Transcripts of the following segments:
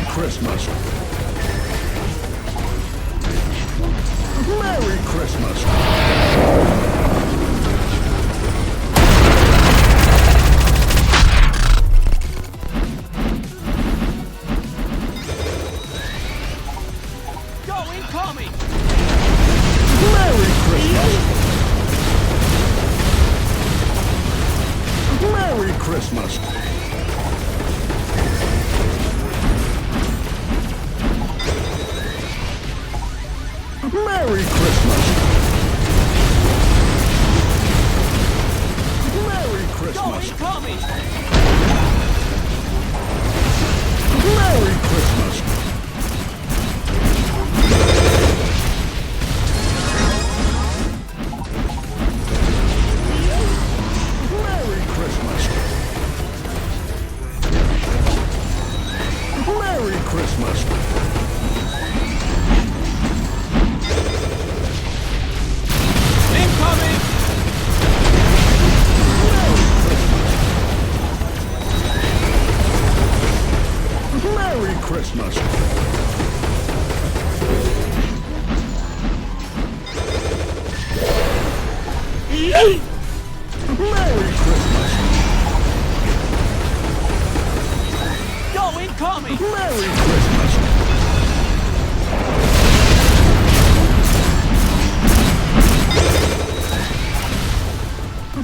Christmas! Merry Christmas! Go incoming! Merry Christmas! Merry Christmas! Merry Christmas! Merry Go Christmas! incoming! Merry Christmas! Merry Christmas! Merry Christmas! Incoming! Merry Christmas! Merry Christmas! Go incoming! Merry Christmas!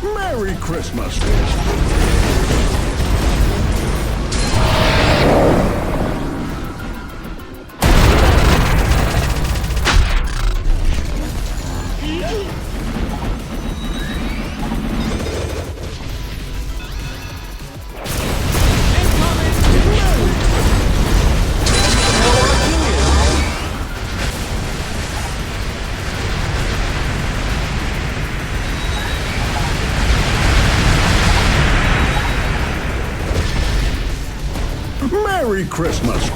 Merry Christmas! Merry Christmas!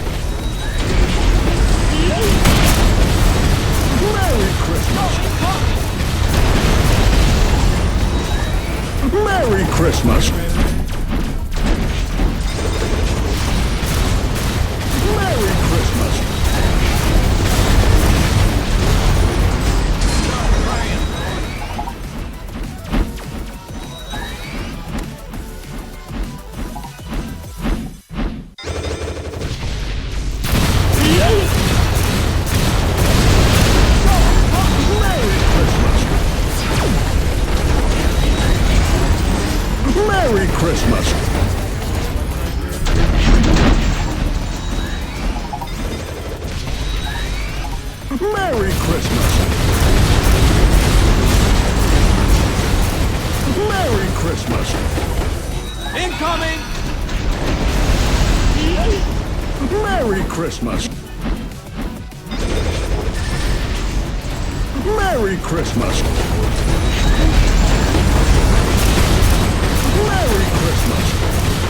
Merry Christmas! Merry Christmas! Merry Christmas! Merry Christmas! Merry Christmas! Merry Christmas! Incoming! Merry Christmas! Merry Christmas! Merry Christmas!